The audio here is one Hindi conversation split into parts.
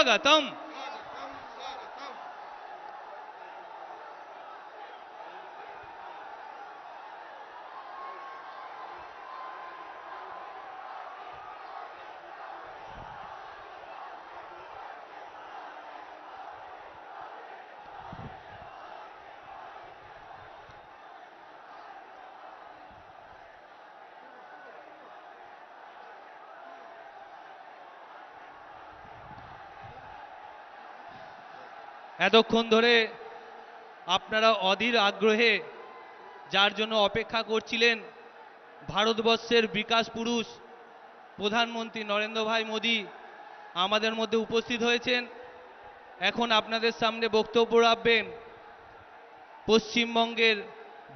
स्वागतम। এতক্ষণ ধরে আপনারা অধীর আগ্রহে যার জন্য অপেক্ষা করছিলেন, ভারতবর্ষের বিকাশ পুরুষ প্রধানমন্ত্রী নরেন্দ্র ভাই মোদী আমাদের মধ্যে উপস্থিত হয়েছেন। এখন আপনাদের সামনে বক্তব্য রাখবেন পশ্চিমবঙ্গের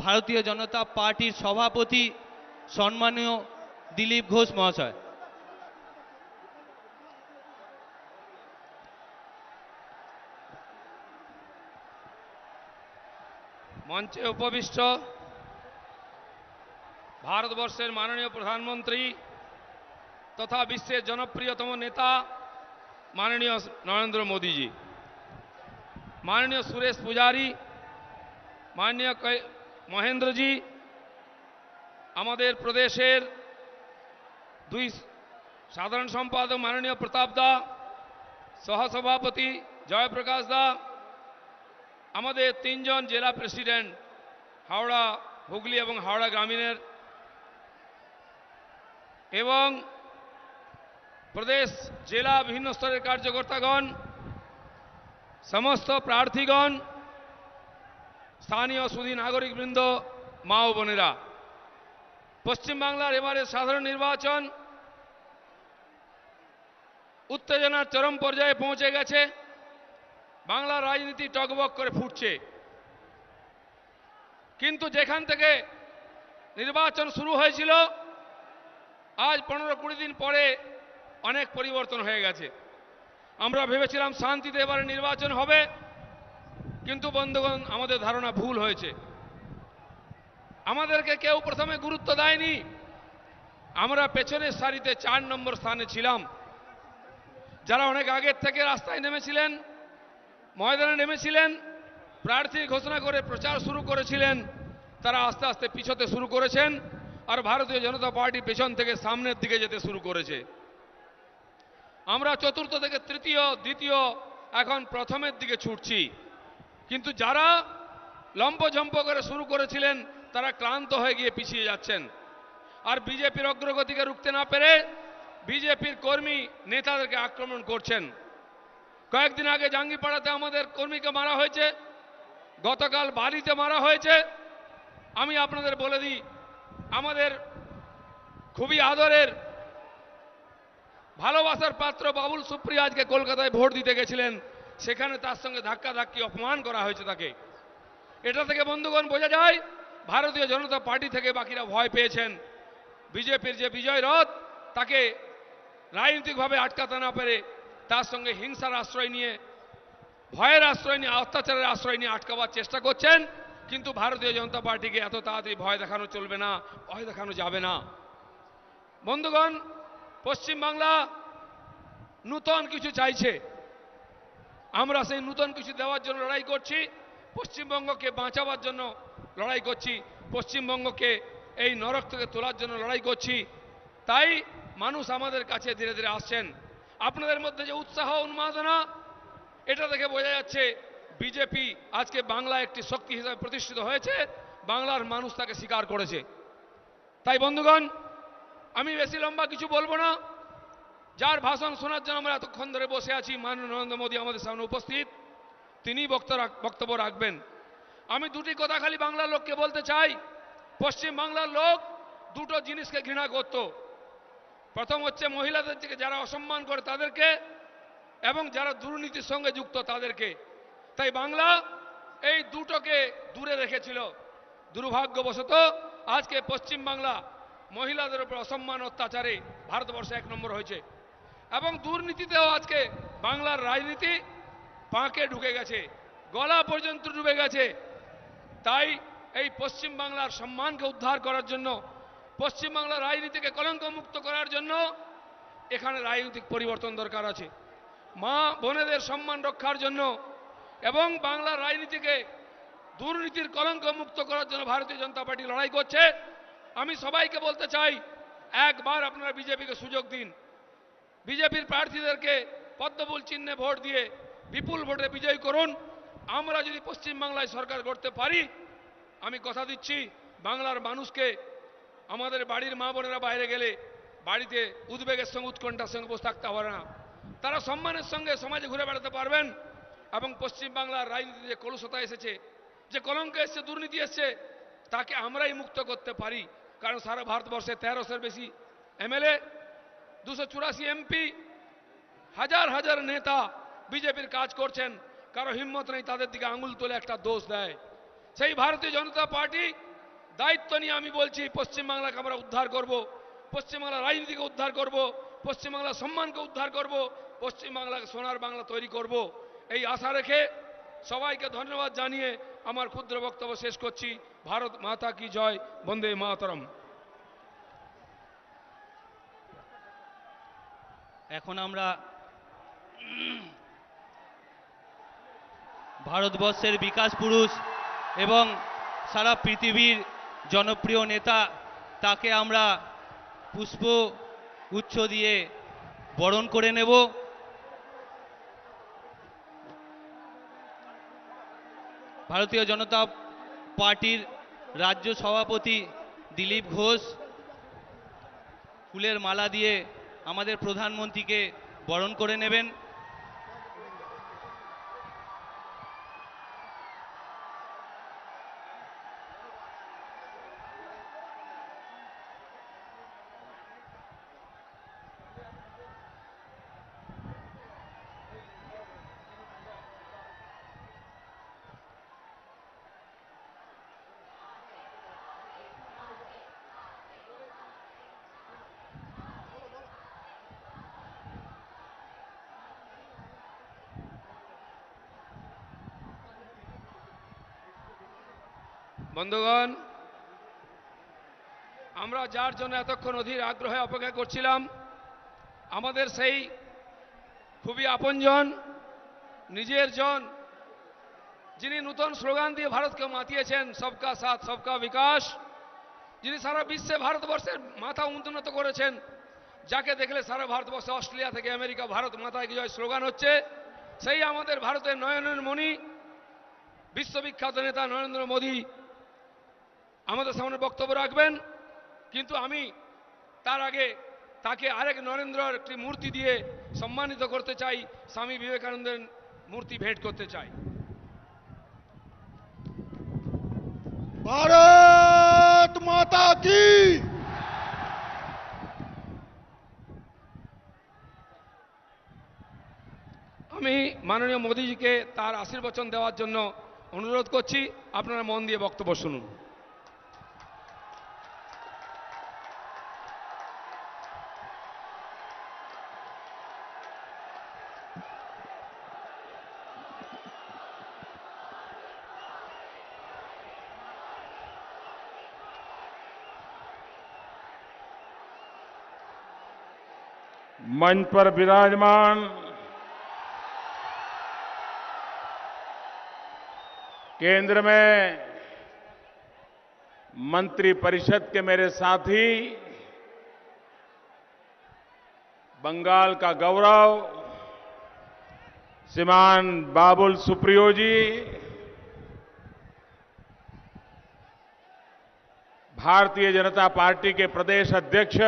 ভারতীয় জনতা পার্টির সভাপতি সম্মানীয় দিলীপ ঘোষ মহাশয়। মঞ্চে উপবিষ্ট ভারতবর্ষের মাননীয় প্রধানমন্ত্রী তথা বিশ্বের জনপ্রিয়তম নেতা মাননীয় নরেন্দ্র মোদীজি, মাননীয় সুরেশ পূজারি, মাননীয় মহেন্দ্রজি, আমাদের প্রদেশের দুই সাধারণ সম্পাদক মাননীয় প্রতাপ দা, সহসভাপতি জয়প্রকাশ দা, আমাদের তিনজন জেলা প্রেসিডেন্ট হাওড়া, হুগলি এবং হাওড়া গ্রামীণের, এবং প্রদেশ জেলা বিভিন্ন স্তরের কার্যকর্তাগণ, সমস্ত প্রার্থীগণ, স্থানীয় সুধী নাগরিকবৃন্দ, মা ও বোনেরা, পশ্চিমবাংলার এবারে সাধারণ নির্বাচন উত্তেজনার চরম পর্যায়ে পৌঁছে গেছে। বাংলার রাজনীতি টগবগ করে ফুটছে, কিন্তু যেখান থেকে নির্বাচন শুরু হয়েছিল আজ 15-20 দিন পরে অনেক পরিবর্তন হয়ে গেছে। আমরা ভেবেছিলাম শান্তিতে এবারে নির্বাচন হবে, কিন্তু বন্ধুগণ আমাদের ধারণা ভুল হয়েছে। আমাদেরকে কেউ প্রথমে গুরুত্ব দেয়নি। আমরা পেছনের সারিতে 4 নম্বর স্থানে ছিলাম। যারা অনেক আগের থেকে রাস্তায় নেমেছিলেন, ময়দানে নেমেছিলেন, প্রার্থী ঘোষণা করে প্রচার শুরু করেছিলেন, তারা আস্তে আস্তে পিছতে শুরু করেছেন, আর ভারতীয় জনতা পার্টি পেছন থেকে সামনের দিকে যেতে শুরু করেছে। আমরা চতুর্থ থেকে তৃতীয়, দ্বিতীয়, এখন প্রথমের দিকে ছুটছি। কিন্তু যারা লম্পঝম্প করে শুরু করেছিলেন তারা ক্লান্ত হয়ে গিয়ে পিছিয়ে যাচ্ছেন। আর বিজেপির অগ্রগতিকে রুখতে না পেরে বিজেপির কর্মী নেতাদেরকে আক্রমণ করছেন। কয়েকদিন আগে জাঙ্গিপাড়াতে আমাদের কর্মীকে মারা হয়েছে, গতকাল বাড়িতে মারা হয়েছে। আমি আপনাদের বলে দিই, আমাদের খুবই আদরের ভালোবাসার পাত্র বাবুল সুপ্রিয় আজকে কলকাতায় ভোট দিতে গেছিলেন, সেখানে তার সঙ্গে ধাক্কাধাক্কি অপমান করা হয়েছে তাকে। এটা থেকে বন্ধুগণ বোঝা যায় ভারতীয় জনতা পার্টি থেকে বাকিরা ভয় পেয়েছেন। বিজেপির যে বিজয় রথ, তাকে রাজনৈতিকভাবে আটকাতে না পেরে তার সঙ্গে হিংসার আশ্রয় নিয়ে, ভয়ের আশ্রয় নিয়ে, অত্যাচারের আশ্রয় নিয়ে আটকাবার চেষ্টা করছেন। কিন্তু ভারতীয় জনতা পার্টিকে এত তাড়াতাড়ি ভয় দেখানো চলবে না, ভয় দেখানো যাবে না। বন্ধুগণ, পশ্চিমবাংলা নূতন কিছু চাইছে। আমরা সেই নূতন কিছু দেওয়ার জন্য লড়াই করছি। পশ্চিমবঙ্গকে বাঁচাবার জন্য লড়াই করছি, পশ্চিমবঙ্গকে এই নরক থেকে তোলার জন্য লড়াই করছি। তাই মানুষ আমাদের কাছে ধীরে ধীরে আসছেন। আপনাদের মধ্যে যে উৎসাহ, উন্মাদনা, এটা দেখে বোঝা যাচ্ছে বিজেপি আজকে বাংলা একটি শক্তি হিসেবে প্রতিষ্ঠিত হয়েছে, বাংলার মানুষ তাকে স্বীকার করেছে। তাই বন্ধুগণ, আমি বেশি লম্বা কিছু বলবো না। যার ভাষণ শোনার জন্য আমরা এতক্ষণ ধরে বসে আছি, মাননীয় নরেন্দ্র মোদী আমাদের সামনে উপস্থিত, তিনি বক্তব্য রাখবেন। আমি দুটি কথা খালি বাংলার লোককে বলতে চাই। পশ্চিম বাংলার লোক দুটো জিনিসকে ঘৃণা করত। প্রথম হচ্ছে মহিলাদেরকে যারা অসম্মান করে তাদেরকে, এবং যারা দুর্নীতির সঙ্গে যুক্ত তাদেরকে। তাই বাংলা এই দুটোকে দূরে রেখেছিল। দুর্ভাগ্যবশত আজকে পশ্চিম বাংলা মহিলাদের উপর অসম্মান, অত্যাচারে ভারতবর্ষে 1 নম্বর হয়েছে, এবং দুর্নীতিতেও আজকে বাংলার রাজনীতি পাঁকে ঢুকে গেছে, গলা পর্যন্ত ডুবে গেছে। তাই এই পশ্চিম বাংলার সম্মানকে উদ্ধার করার জন্য, পশ্চিম বাংলার রাজনীতিকে কলঙ্কমুক্ত করার জন্য এখানে রাজনৈতিক পরিবর্তন দরকার আছে। মা বোনেদের সম্মান রক্ষার জন্য এবং বাংলার রাজনীতিকে দুর্নীতির কলঙ্ক মুক্ত করার জন্য ভারতীয় জনতা পার্টি লড়াই করছে। আমি সবাইকে বলতে চাই, একবার আপনারা বিজেপিকে সুযোগ দিন। বিজেপির প্রার্থীদেরকে পদ্মফুল চিহ্নে ভোট দিয়ে বিপুল ভোটে বিজয়ী করুন। আমরা যদি পশ্চিমবাংলায় সরকার করতে পারি, আমি কথা দিচ্ছি বাংলার মানুষকে, আমাদের বাড়ির মা বোনেরা বাইরে গেলে বাড়িতে উদ্বেগের সঙ্গে উৎকণ্ঠার সঙ্গে বসে থাকতে হবে না, তারা সম্মানের সঙ্গে সমাজে ঘুরে বেড়াতে পারবেন। এবং পশ্চিমবাংলার রাজনীতিতে যে কলুষতা এসেছে, যে কলঙ্ক এসছে, দুর্নীতি এসছে, তাকে আমরাই মুক্ত করতে পারি। কারণ সারা ভারতবর্ষে 1300-এর বেশি এমএলএ, 284 এমপি, হাজার হাজার নেতা বিজেপির কাজ করছেন, কারো হিম্মত নেই তাদের দিকে আঙুল তুলে একটা দোষ দেয়। সেই ভারতীয় জনতা পার্টি দায়িত্ব নিয়ে আমি বলছি, পশ্চিমবাংলাকে আমরা উদ্ধার করব, পশ্চিমবাংলার রাজনীতিকে উদ্ধার করব, পশ্চিমবাংলার সম্মানকে উদ্ধার করব, পশ্চিমবাংলাকে সোনার বাংলা তৈরি করব। এই আশা রেখে সবাইকে ধন্যবাদ জানিয়ে আমার ক্ষুদ্র বক্তব্য শেষ করছি। ভারত মাতা কি জয়, বন্দে মাতরম। এখন আমরা ভারতবর্ষের বিকাশ পুরুষ এবং সারা পৃথিবীর জনপ্রিয় নেতা, তাকে আমরা পুষ্প গুচ্ছ দিয়ে বরণ করে নেব। ভারতীয় জনতা পার্টির রাজ্য সভাপতি দিলীপ ঘোষ ফুলের মালা দিয়ে আমাদের প্রধানমন্ত্রীকে বরণ করে নেবেন। বন্ধুগণ, আমরা যার জন্য এতক্ষণ অধীর আগ্রহে অপেক্ষা করছিলাম, আমাদের সেই খুবই আপনজন, নিজের জন, যিনি নূতন স্লোগান দিয়ে ভারতকে মাতিয়েছেন, সবকা সাথ সবকা বিকাশ, যিনি সারা বিশ্বে ভারতবর্ষের মাথা উন্নত করেছেন, যাকে দেখলে সারা ভারতবর্ষে অস্ট্রেলিয়া থেকে আমেরিকা ভারত মাতায় কি জয় স্লোগান হচ্ছে, সেই আমাদের ভারতের নয়নের মণি, বিশ্ববিখ্যাত নেতা নরেন্দ্র মোদী আমাদের সামনে বক্তব্য রাখবেন। কিন্তু আমি তার আগে তাকে আরেক নরেন্দ্রর একটি মূর্তি দিয়ে সম্মানিত করতে চাই, স্বামী বিবেকানন্দের মূর্তি ভেট করতে চাই। भारत माता की আমি মাননীয় মোদীজিকে তার আশীর্বচন দেওয়ার জন্য অনুরোধ করছি। আপনারা মন দিয়ে বক্তব্য শুনুন। मंच पर विराजमान केंद्र में मंत्री परिषद के मेरे साथी, बंगाल का गौरव श्रीमान बाबुल सुप्रियो जी, भारतीय जनता पार्टी के प्रदेश अध्यक्ष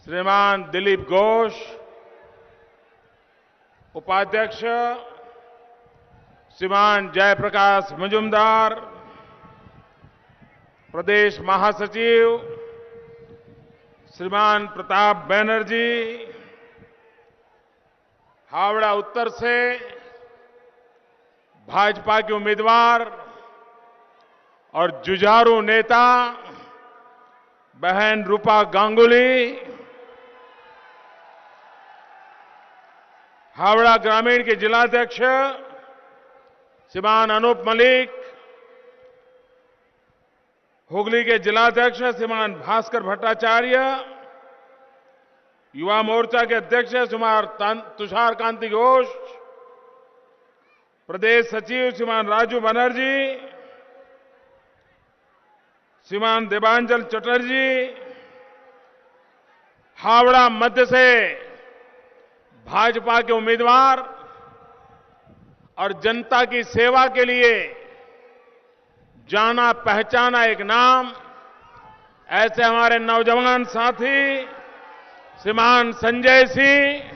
श्रीमान दिलीप घोष, उपाध्यक्ष श्रीमान जयप्रकाश मजुमदार, प्रदेश महासचिव श्रीमान प्रताप बैनर्जी, हावड़ा उत्तर से भाजपा के उम्मीदवार और जुझारू नेता बहन रूपा गांगुली, हावड़ा ग्रामीण के जिलाध्यक्ष श्रीमान अनूप मलिक, हुगली के जिलाध्यक्ष श्रीमान भास्कर भट्टाचार्य, युवा मोर्चा के अध्यक्ष तुषार कांति घोष, प्रदेश सचिव श्रीमान राजू बनर्जी, श्रीमान देवांचल चटर्जी, हावड़ा मध्य से भाजपा के उम्मीदवार और जनता की सेवा के लिए जाना पहचाना एक नाम, ऐसे हमारे नौजवान साथी श्रीमान संजय सिंह,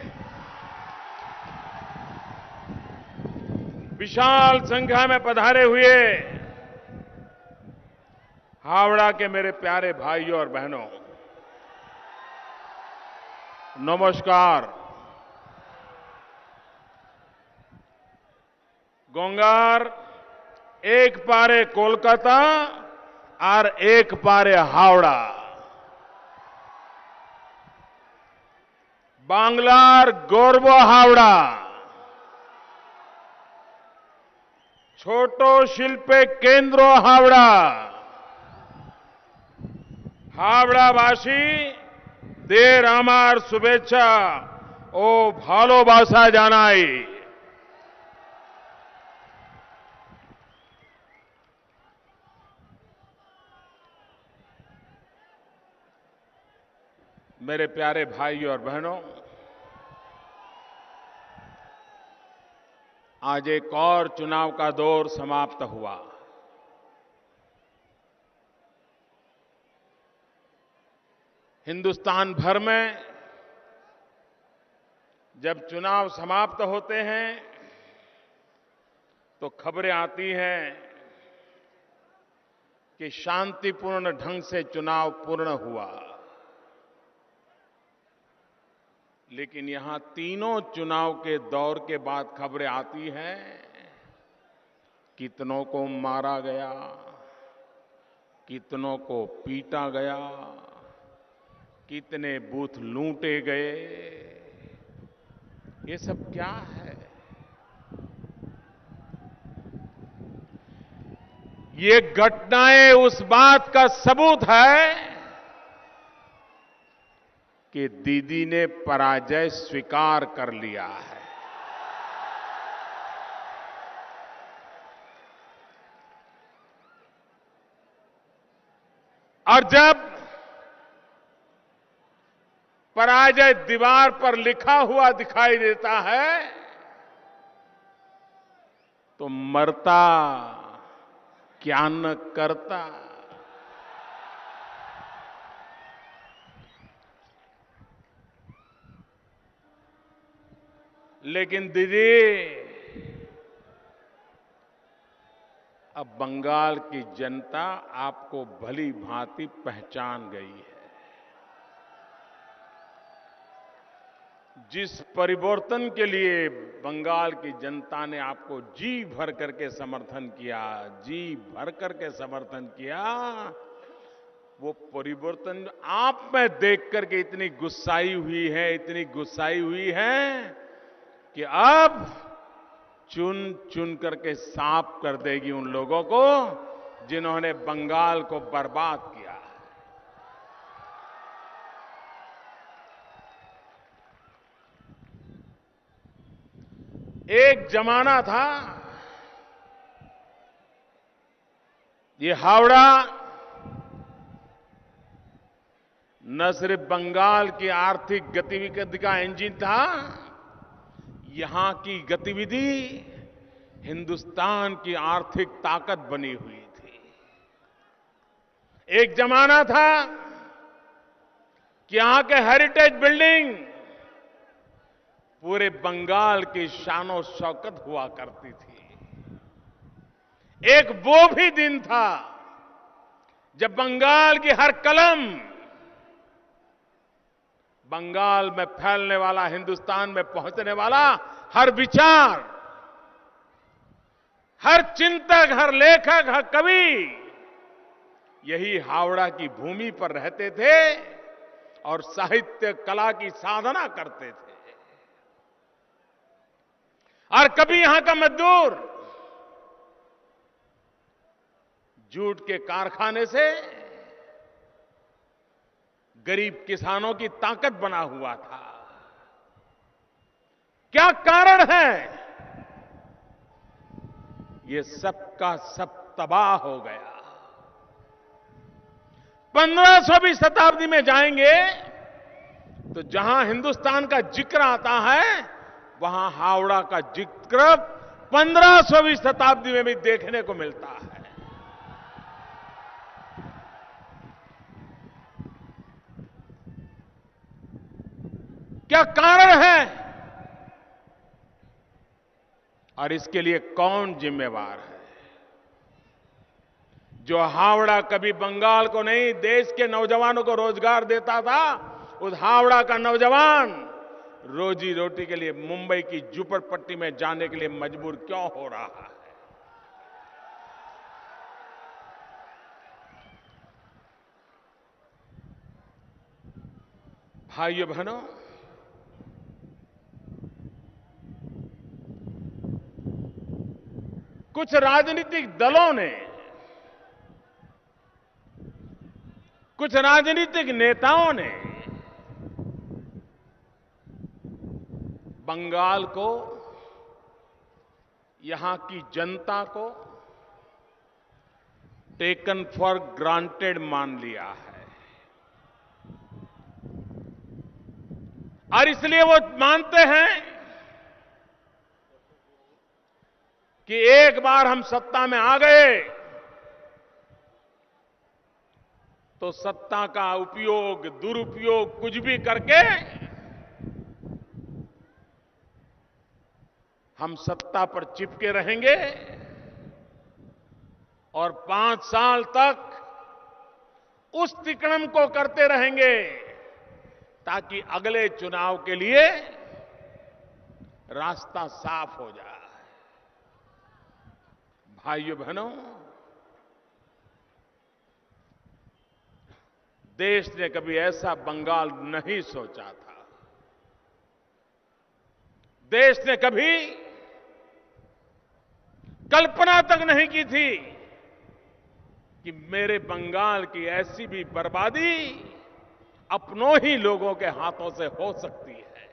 विशाल संख्या में पधारे हुए हावड़ा के मेरे प्यारे भाइयों और बहनों, नमस्कार। गंगार एक पारे कोलकाता और एक पारे हावड़ा, बांग्लार गौरव हावड़ा, छोटो शिल्पे केंद्र हावड़ा, हावड़ावासी देर आमार शुभेच्छा ओ भालोबासा जानाई। मेरे प्यारे भाइयों और बहनों, आज एक और चुनाव का दौर समाप्त हुआ। हिंदुस्तान भर में जब चुनाव समाप्त होते हैं तो खबरें आती हैं कि शांतिपूर्ण ढंग से चुनाव पूर्ण हुआ, लेकिन यहां तीनों चुनाव के दौर के बाद खबरें आती हैं कितनों को मारा गया, कितनों को पीटा गया, कितने बूथ लूटे गए। ये सब क्या है? ये घटनाएं उस बात का सबूत है कि दीदी ने पराजय स्वीकार कर लिया है। और जब पराजय दीवार पर लिखा हुआ दिखाई देता है तो मरता क्या न करता। लेकिन दीदी, अब बंगाल की जनता आपको भली भांति पहचान गई है। जिस परिवर्तन के लिए बंगाल की जनता ने आपको जी भर करके समर्थन किया, जी भर करके समर्थन किया, वो परिवर्तन आप में देख करके इतनी गुस्साई हुई है, इतनी गुस्साई हुई है कि अब चुन चुन करके साफ कर देगी उन लोगों को जिन्होंने बंगाल को बर्बाद किया। एक जमाना था, ये हावड़ा न सिर्फ बंगाल की आर्थिक गतिविधि का इंजन था, यहां की गतिविधि हिंदुस्तान की आर्थिक ताकत बनी हुई थी। एक जमाना था कि यहां के हेरिटेज बिल्डिंग पूरे बंगाल की शानो शौकत हुआ करती थी। एक वो भी दिन था जब बंगाल की हर कलम, बंगाल में फैलने वाला, हिंदुस्तान में पहुंचने वाला हर विचार, हर चिंतक, हर लेखक, हर कवि यही हावड़ा की भूमि पर रहते थे और साहित्य कला की साधना करते थे। और कभी यहां का मजदूर जूट के कारखाने से गरीब किसानों की ताकत बना हुआ था। क्या कारण है? ये सब का सब तबाह हो गया। 15वीं शताब्दी में जाएंगे तो जहां हिंदुस्तान का जिक्र आता है, वहां हावड़ा का जिक्र 15वीं शताब्दी में भी देखने को मिलता है। क्या कारण है और इसके लिए कौन जिम्मेवार है? जो हावड़ा कभी बंगाल को नहीं, देश के नौजवानों को रोजगार देता था, उस हावड़ा का नौजवान रोजी रोटी के लिए मुंबई की झुपड़पट्टी में जाने के लिए मजबूर क्यों हो रहा है? भाइयों बहनों, कुछ राजनीतिक दलों ने, कुछ राजनीतिक नेताओं ने बंगाल को, यहां की जनता को टेकन फॉर ग्रांटेड मान लिया है और इसलिए वो मानते हैं कि एक बार हम सत्ता में आ गए तो सत्ता का उपयोग, दुरुपयोग कुछ भी करके हम सत्ता पर चिपके रहेंगे और 5 साल तक उस तिकड़म को करते रहेंगे ताकि अगले चुनाव के लिए रास्ता साफ हो जाए। भाइयों बहनों, देश ने कभी ऐसा बंगाल नहीं सोचा था। देश ने कभी कल्पना तक नहीं की थी कि मेरे बंगाल की ऐसी भी बर्बादी अपनों ही लोगों के हाथों से हो सकती है।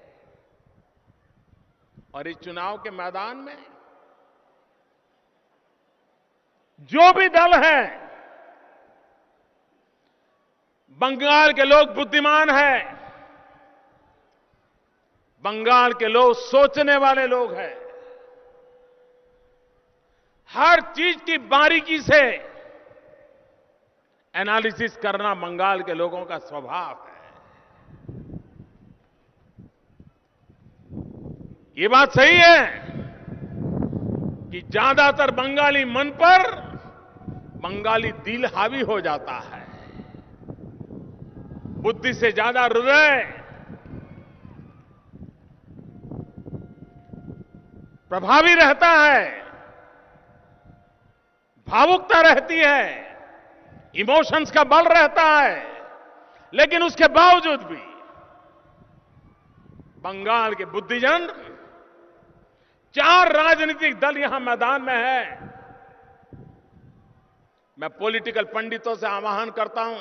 और इस चुनाव के मैदान में जो भी दल है, बंगाल के लोग बुद्धिमान हैं, बंगाल के लोग सोचने वाले लोग हैं। हर चीज की बारीकी से एनालिसिस करना बंगाल के लोगों का स्वभाव है। ये बात सही है कि ज्यादातर बंगाली मन पर बंगाली दिल हावी हो जाता है। बुद्धि से ज्यादा हृदय प्रभावी रहता है, भावुकता रहती है, इमोशंस का बल रहता है। लेकिन उसके बावजूद भी बंगाल के बुद्धिजन, 4 राजनीतिक दल यहां मैदान में है। मैं पॉलिटिकल पंडितों से आह्वान करता हूं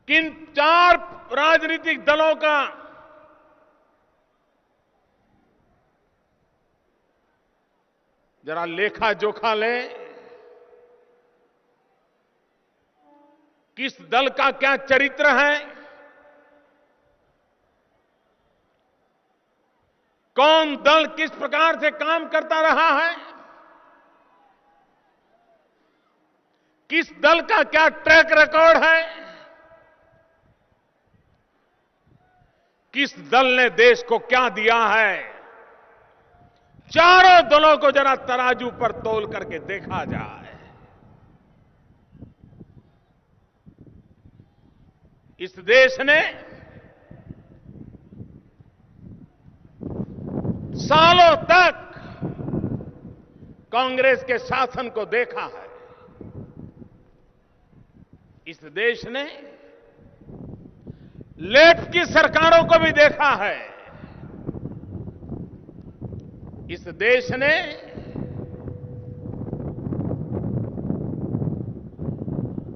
कि इन 4 राजनीतिक दलों का जरा लेखा जोखा लें। किस दल का क्या चरित्र है, कौन दल किस प्रकार से काम करता रहा है, किस दल का क्या ट्रैक रिकॉर्ड है, किस दल ने देश को क्या दिया है। चारों दलों को जरा तराजू पर तोल करके देखा जाए। इस देश ने सालों तक कांग्रेस के शासन को देखा है। इस देश ने लेफ्ट की सरकारों को भी देखा है। इस देश ने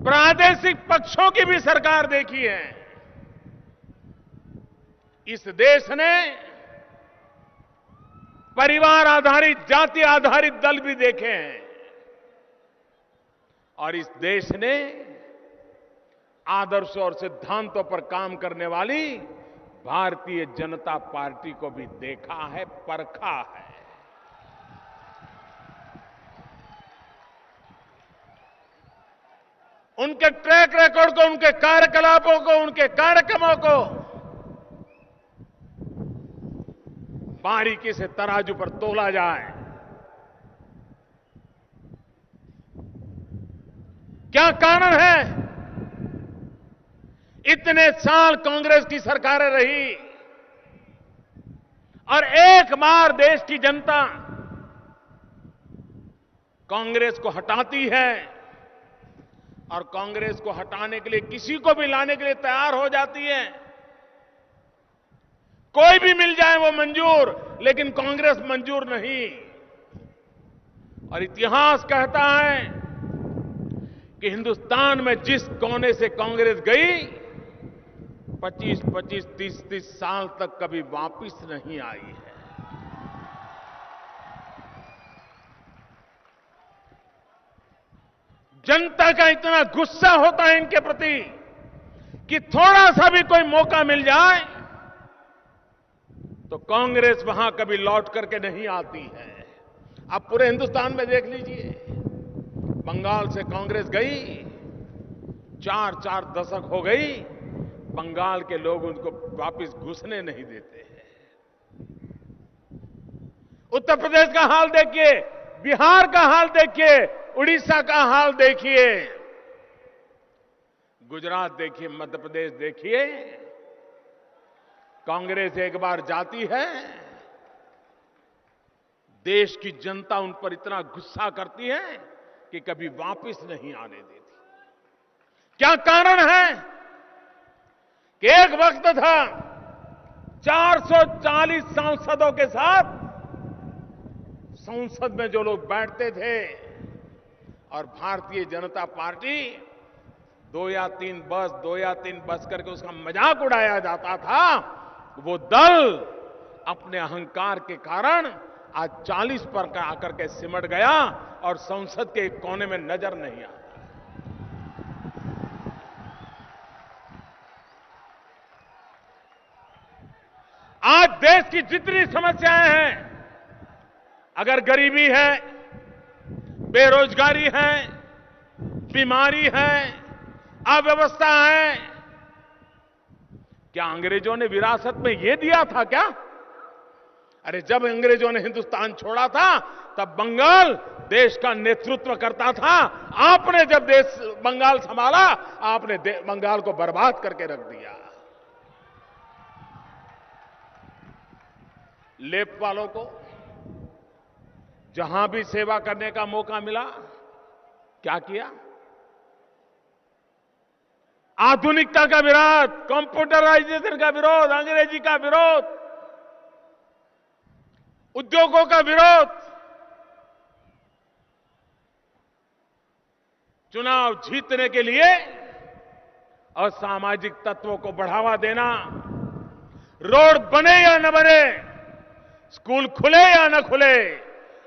प्रादेशिक पक्षों की भी सरकार देखी है। इस देश ने परिवार आधारित, जाति आधारित दल भी देखे हैं और इस देश ने आदर्शों और सिद्धांतों पर काम करने वाली भारतीय जनता पार्टी को भी देखा है, परखा है। उनके ट्रैक रिकॉर्ड को, उनके कार्यकलापों को, उनके कार्यक्रमों को बारीकी से तराजू पर तोला जाए। क्या कारण है? इतने साल कांग्रेस की सरकारें रही और एक बार देश की जनता कांग्रेस को हटाती है और कांग्रेस को हटाने के लिए किसी को भी लाने के लिए तैयार हो जाती है। कोई भी मिल जाए वो मंजूर, लेकिन कांग्रेस मंजूर नहीं। और इतिहास कहता है कि हिंदुस्तान में जिस कोने से कांग्रेस गई 25-25, 30-30 साल तक कभी वापस नहीं आई है। जनता का इतना गुस्सा होता है इनके प्रति कि थोड़ा सा भी कोई मौका मिल जाए तो कांग्रेस वहां कभी लौट करके नहीं आती है। आप पूरे हिंदुस्तान में देख लीजिए, बंगाल से कांग्रेस गई, 4-4 दशक हो गई, बंगाल के लोग उनको वापस घुसने नहीं देते हैं। उत्तर प्रदेश का हाल देखिए, बिहार का हाल देखिए, उड़ीसा का हाल देखिए, गुजरात देखिए, मध्य प्रदेश देखिए। कांग्रेस एक बार जाती है, देश की जनता उन पर इतना गुस्सा करती है कि कभी वापस नहीं आने देती। क्या कारण है कि एक वक्त था 440 सांसदों के साथ संसद में जो लोग बैठते थे और भारतीय जनता पार्टी 2 या 3 बस करके उसका मजाक उड़ाया जाता था, वो दल अपने अहंकार के कारण आज 40 पर आकर के सिमट गया और संसद के एक कोने में नजर नहीं आता। आज देश की जितनी समस्याएं हैं, अगर गरीबी है, बेरोजगारी है, बीमारी है, अव्यवस्था है, क्या अंग्रेजों ने विरासत में यह दिया था क्या? अरे जब अंग्रेजों ने हिंदुस्तान छोड़ा था तब बंगाल देश का नेतृत्व करता था। आपने जब देश बंगाल संभाला, आपने बंगाल को बर्बाद करके रख दिया। लेप वालों को जहां भी सेवा करने का मौका मिला, क्या किया? आधुनिकता का विरोध, कंप्यूटराइजेशन का विरोध, अंग्रेजी का विरोध, उद्योगों का विरोध, चुनाव जीतने के लिए असामाजिक तत्वों को बढ़ावा देना, रोड बने या न बने, स्कूल खुले या न खुले,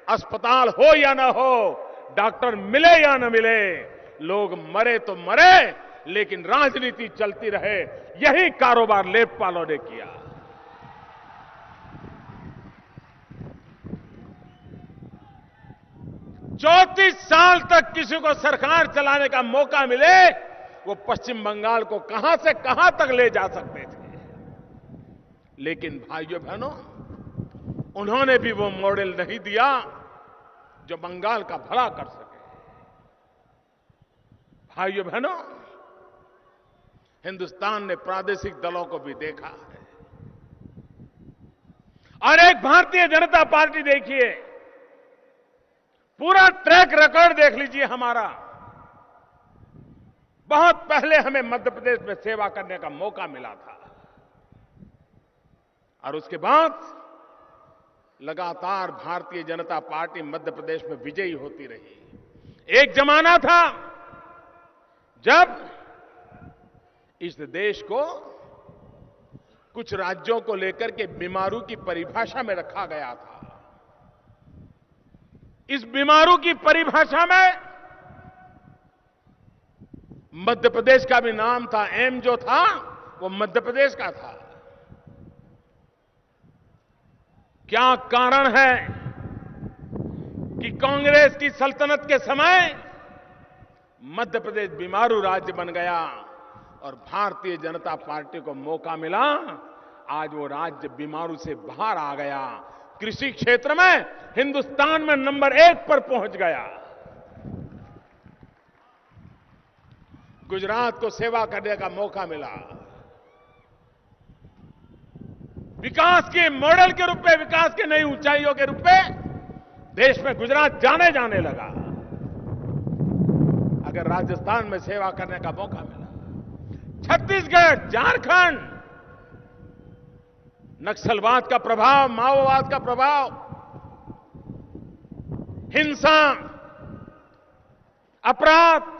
अस्पताल हो या न हो, डॉक्टर मिले या न मिले, लोग मरे तो मरे लेकिन राजनीति चलती रहे, यही कारोबार लेखपालों ने किया। चौंतीस साल तक किसी को सरकार चलाने का मौका मिले, वो पश्चिम बंगाल को कहां से कहां तक ले जा सकते थे। लेकिन भाइयों बहनों, उन्होंने भी वो मॉडल नहीं दिया जो बंगाल का भला कर सके। भाइयों बहनों, हिंदुस्तान ने प्रादेशिक दलों को भी देखा है और एक भारतीय जनता पार्टी देखिए, पूरा ट्रैक रिकॉर्ड देख लीजिए हमारा। बहुत पहले हमें मध्य प्रदेश में सेवा करने का मौका मिला था और उसके बाद लगातार भारतीय जनता पार्टी मध्य प्रदेश में विजयी होती रही। एक जमाना था जब इस देश को कुछ राज्यों को लेकर के बीमारू की परिभाषा में रखा गया था। इस बीमारू की परिभाषा में मध्य प्रदेश का भी नाम था। एम जो था वो मध्य प्रदेश का था। क्या कारण है कि कांग्रेस की सल्तनत के समय मध्य प्रदेश बीमारू राज्य बन गया और भारतीय जनता पार्टी को मौका मिला, आज वो राज्य बीमारू से बाहर आ गया, कृषि क्षेत्र में हिंदुस्तान में नंबर 1 पर पहुंच गया। गुजरात को सेवा करने का मौका मिला। विकास के मॉडल के रूप में, विकास की नई ऊंचाइयों के रूप में देश में गुजरात जाने लगा। अगर राजस्थान में सेवा करने का मौका मिला, छत्तीसगढ़, झारखंड, नक्सलवाद का प्रभाव, माओवाद का प्रभाव, हिंसा, अपराध,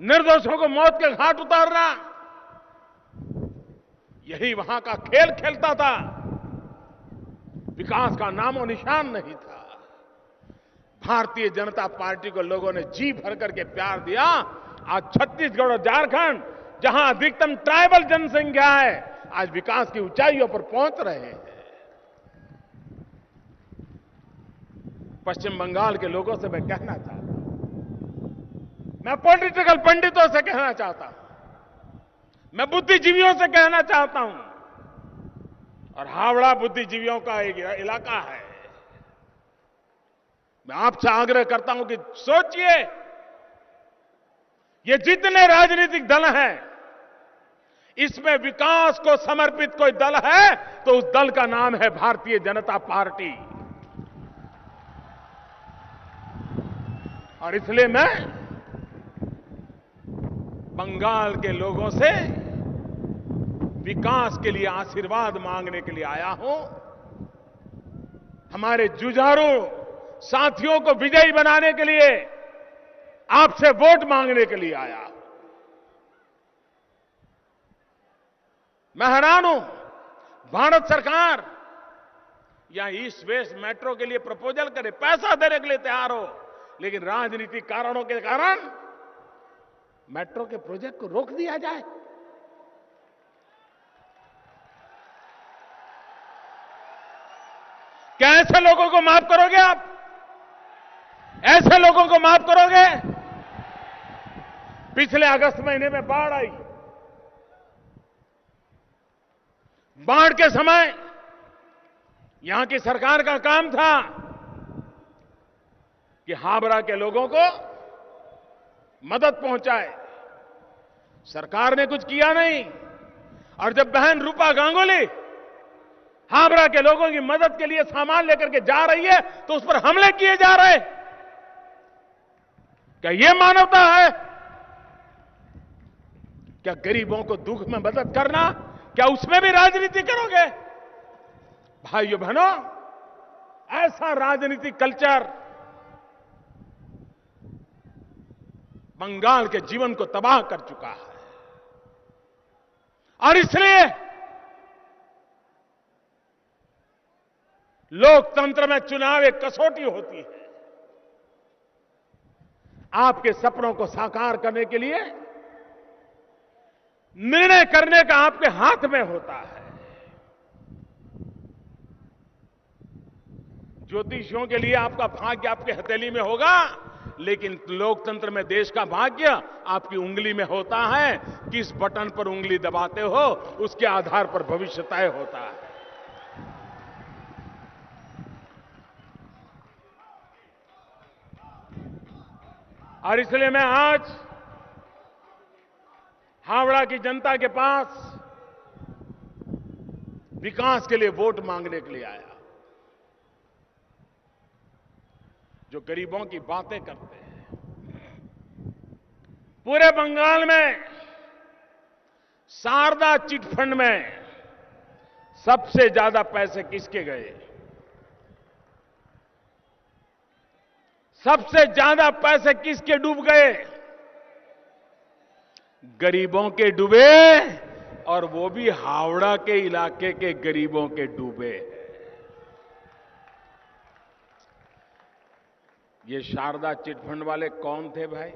निर्दोषों को मौत के घाट उतारना, यही वहां का खेल खेलता था। विकास का नामो निशान नहीं था। भारतीय जनता पार्टी को लोगों ने जी भर करके प्यार दिया। आज छत्तीसगढ़ और झारखंड, जहां अधिकतम ट्राइबल जनसंख्या है, आज विकास की ऊंचाइयों पर पहुंच रहे हैं। पश्चिम बंगाल के लोगों से मैं कहना चाहता हूं, मैं पॉलिटिकल पंडितों से कहना चाहता हूं, मैं बुद्धिजीवियों से कहना चाहता हूं, और हावड़ा बुद्धिजीवियों का एक इलाका है। मैं आपसे आग्रह करता हूं कि सोचिए, ये जितने राजनीतिक दल हैं, इसमें विकास को समर्पित कोई दल है तो उस दल का नाम है भारतीय जनता पार्टी। और इसलिए मैं बंगाल के लोगों से विकास के लिए आशीर्वाद मांगने के लिए आया हूं। हमारे जुझारू साथियों को विजयी बनाने के लिए आपसे वोट मांगने के लिए आया। मैं हैरान हूं, भारत सरकार यहां ईस्ट वेस्ट मेट्रो के लिए प्रपोजल करे, पैसा देने के लिए तैयार हो, लेकिन राजनीतिक कारणों के कारण मेट्रो के प्रोजेक्ट को रोक दिया जाए। क्या ऐसे लोगों को माफ करोगे आप? ऐसे लोगों को माफ करोगे? पिछले अगस्त महीने में बाढ़ आई। बाढ़ के समय यहां की सरकार का काम था कि हावड़ा के लोगों को मदद पहुंचाए। सरकार ने कुछ किया नहीं। और जब बहन रूपा गांगुली हावड़ा के लोगों की मदद के लिए सामान लेकर के जा रही है तो उस पर हमले किए जा रहे। क्या यह मानवता है? क्या गरीबों को दुख में मदद करना, क्या उसमें भी राजनीति करोगे? भाइयों बहनों, ऐसा राजनीतिक कल्चर बंगाल के जीवन को तबाह कर चुका है। और इसलिए लोकतंत्र में चुनाव एक कसौटी होती है। आपके सपनों को साकार करने के लिए निर्णय करने का आपके हाथ में होता है। ज्योतिषियों के लिए आपका भाग्य आपके हथेली में होगा, लेकिन लोकतंत्र में देश का भाग्य आपकी उंगली में होता है। किस बटन पर उंगली दबाते हो, उसके आधार पर भविष्य तय होता है। और इसलिए मैं आज हावड़ा की जनता के पास विकास के लिए वोट मांगने के लिए आया। जो गरीबों की बातें करते हैं। पूरे बंगाल में शारदा चिटफंड में सबसे ज्यादा पैसे किसके गए? सबसे ज्यादा पैसे किसके डूब गए? गरीबों के डूबे, और वो भी हावड़ा के इलाके के गरीबों के डूबे। ये शारदा चिटफंड वाले कौन थे भाई?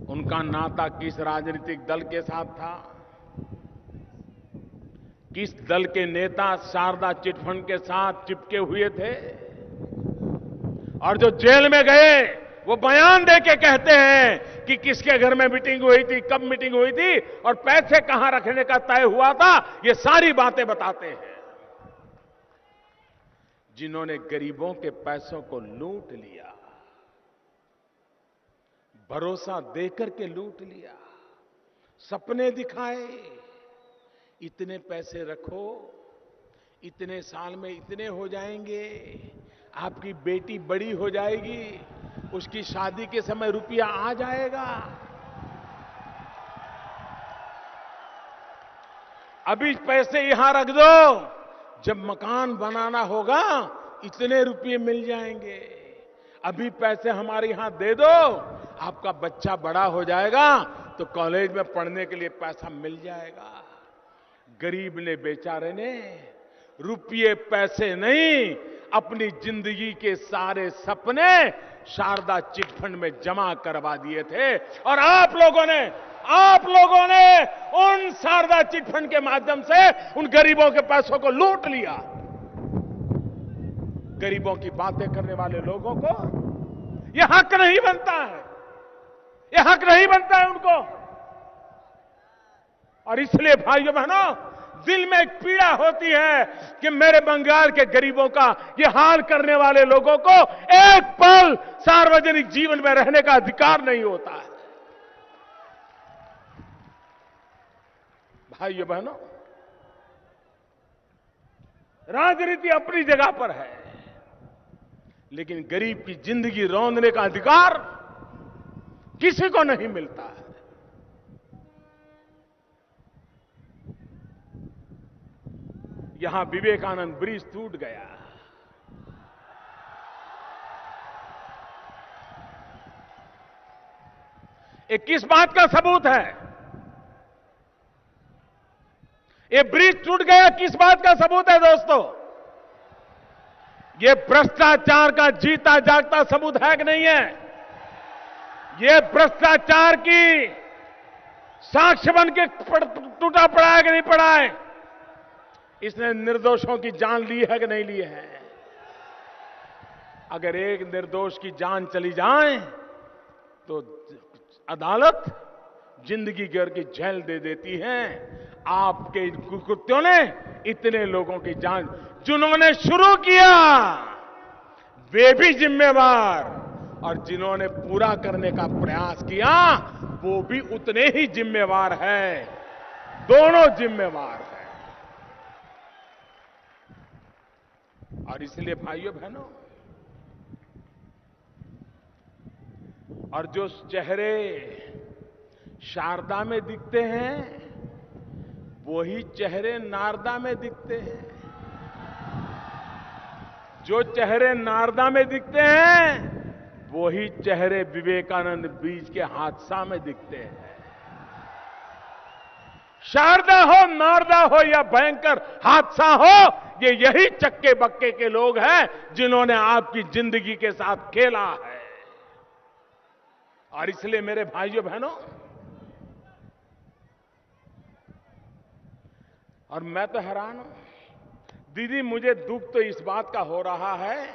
उनका नाता किस राजनीतिक दल के साथ था? किस दल के नेता शारदा चिटफंड के साथ चिपके हुए थे? और जो जेल में गए वो बयान देके कहते हैं कि किसके घर में मीटिंग हुई थी, कब मीटिंग हुई थी और पैसे कहां रखने का तय हुआ था, ये सारी बातें बताते हैं। जिन्होंने गरीबों के पैसों को लूट लिया, भरोसा देकर के लूट लिया, सपने दिखाए, इतने पैसे रखो, इतने साल में इतने हो जाएंगे, आपकी बेटी बड़ी हो जाएगी, उसकी शादी के समय रुपया आ जाएगा। अभी पैसे यहां रख दो, जब मकान बनाना होगा इतने रुपये मिल जाएंगे। अभी पैसे हमारे यहां दे दो, आपका बच्चा बड़ा हो जाएगा तो कॉलेज में पढ़ने के लिए पैसा मिल जाएगा। गरीब ने, बेचारे ने रुपये पैसे नहीं, अपनी जिंदगी के सारे सपने शारदा चिटफंड में जमा करवा दिए थे। और आप लोगों ने उन शारदा चिटफंड के माध्यम से उन गरीबों के पैसों को लूट लिया। गरीबों की बातें करने वाले लोगों को यह हक नहीं बनता है, यह हक नहीं बनता है उनको। और इसलिए भाइयों बहनों, दिल में एक पीड़ा होती है कि मेरे बंगाल के गरीबों का ये हाल करने वाले लोगों को एक पल सार्वजनिक जीवन में रहने का अधिकार नहीं होता है। भाइयों बहनों, राजनीति अपनी जगह पर है, लेकिन गरीब की जिंदगी रौंदने का अधिकार किसी को नहीं मिलता है। यहां विवेकानंद ब्रिज टूट गया, ये किस बात का सबूत है? ये ब्रिज टूट गया किस बात का सबूत है दोस्तों? ये भ्रष्टाचार का जीता जागता सबूत है कि नहीं है? ये भ्रष्टाचार की साक्ष्य बन के टूटा पड़ा है कि नहीं पड़ा है? इसने निर्दोषों की जान ली है कि नहीं ली है? अगर एक निर्दोष की जान चली जाए तो अदालत जिंदगी भर की जेल दे देती है। आपके इन कुकृत्यों ने इतने लोगों की जान, जिन्होंने शुरू किया वे भी जिम्मेवार, और जिन्होंने पूरा करने का प्रयास किया वो भी उतने ही जिम्मेवार है। दोनों जिम्मेवार हैं। और इसलिए भाइयों बहनों, और जो चेहरे शारदा में दिखते हैं वही चेहरे नारदा में दिखते हैं। जो चेहरे नारदा में दिखते हैं वही चेहरे विवेकानंद ब्रिज के हादसा में दिखते हैं। शारदा हो, नारदा हो या भयंकर हादसा हो, ये यही चक्के बक्के के लोग हैं जिन्होंने आपकी जिंदगी के साथ खेला है। और इसलिए मेरे भाइयों बहनों, और मैं तो हैरान हूं दीदी, मुझे दुख तो इस बात का हो रहा है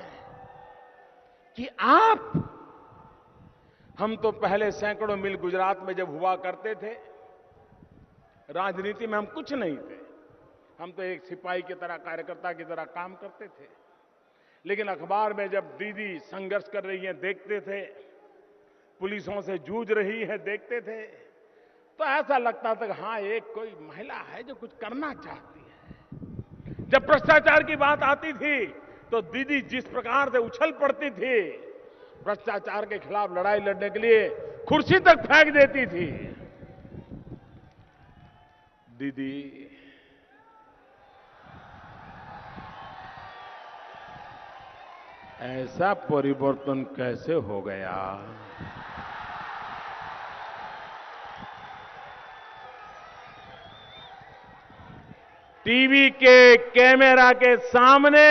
कि हम तो पहले सैकड़ों मील गुजरात में जब हुआ करते थे, राजनीति में हम कुछ नहीं थे, हम तो एक सिपाही की तरह, कार्यकर्ता की तरह काम करते थे। लेकिन अखबार में जब दीदी संघर्ष कर रही हैं देखते थे, पुलिसों से जूझ रही है देखते थे, तो ऐसा लगता था कि हाँ, एक कोई महिला है जो कुछ करना चाहती है। जब भ्रष्टाचार की बात आती थी तो दीदी जिस प्रकार से उछल पड़ती थी, भ्रष्टाचार के खिलाफ लड़ाई लड़ने के लिए कुर्सी तक फेंक देती थी। दीदी ऐसा परिवर्तन कैसे हो गया? टीवी के कैमरा के सामने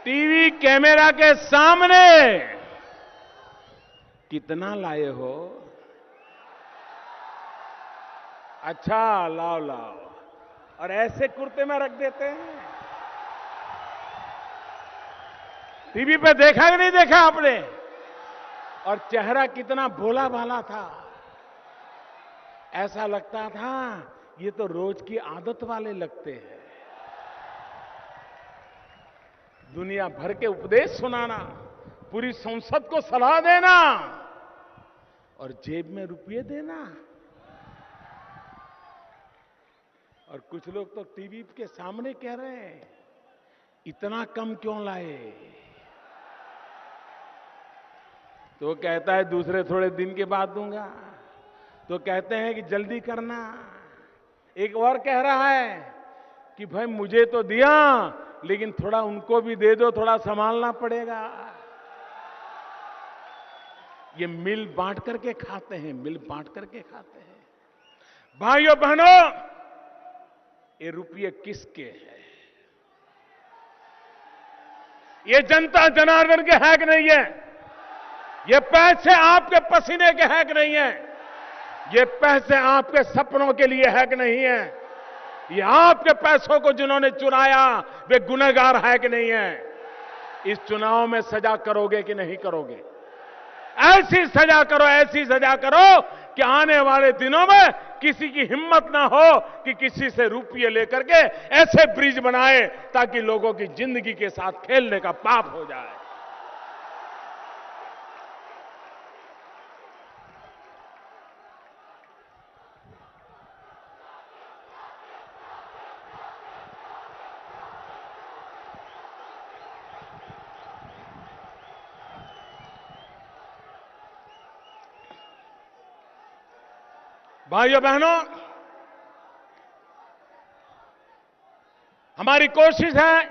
टीवी कैमरा के सामने कितना लाए हो? अच्छा, लाओ लाओ। और ऐसे कुर्ते में रख देते हैं। टीवी पे देखा कि नहीं देखा आपने? और चेहरा कितना भोला भाला था। ऐसा लगता था ये तो रोज की आदत वाले लगते हैं। दुनिया भर के उपदेश सुनाना, पूरी संसद को सलाह देना और जेब में रुपये देना। और कुछ लोग तो टीवी के सामने कह रहे हैं इतना कम क्यों लाए? तो कहता है दूसरे थोड़े दिन के बाद दूंगा। तो कहते हैं कि जल्दी करना। एक और कह रहा है कि भाई मुझे तो दिया लेकिन थोड़ा उनको भी दे दो, थोड़ा संभालना पड़ेगा। ये मिल बांट करके खाते हैं, मिल बांट करके खाते हैं। भाइयों बहनों, ये रुपये किसके हैं? ये जनता जनार्दन के है कि नहीं है? ये पैसे आपके पसीने के है कि नहीं है? ये पैसे आपके सपनों के लिए है कि नहीं है? ये आपके पैसों को जिन्होंने चुराया वे गुनहगार है कि नहीं है? इस चुनाव में सजा करोगे कि नहीं करोगे? ऐसी सजा करो, ऐसी सजा करो कि आने वाले दिनों में किसी की हिम्मत ना हो कि किसी से रुपये लेकर के ऐसे ब्रिज बनाए ताकि लोगों की जिंदगी के साथ खेलने का पाप हो जाए। भाइयों बहनों, हमारी कोशिश है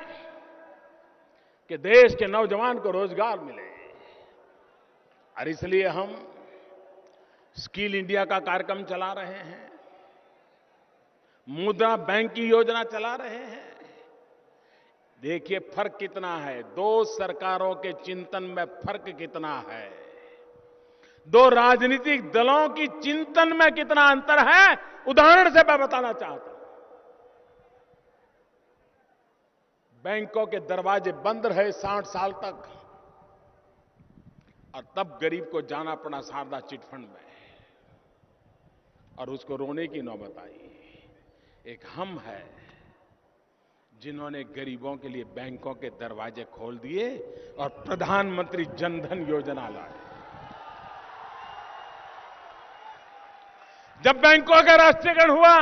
कि देश के नौजवान को रोजगार मिले और इसलिए हम स्किल इंडिया का कार्यक्रम चला रहे हैं, मुद्रा बैंक की योजना चला रहे हैं। देखिए फर्क कितना है, दो सरकारों के चिंतन में फर्क कितना है, दो राजनीतिक दलों की चिंतन में कितना अंतर है। उदाहरण से मैं बताना चाहता हूं। बैंकों के दरवाजे बंद रहे 60 साल तक और तब गरीब को जाना पड़ा शारदा चिटफंड में और उसको रोने की नौबत आई। एक हम है जिन्होंने गरीबों के लिए बैंकों के दरवाजे खोल दिए और प्रधानमंत्री जनधन योजना लाए। जब बैंकों का राष्ट्रीयकरण हुआ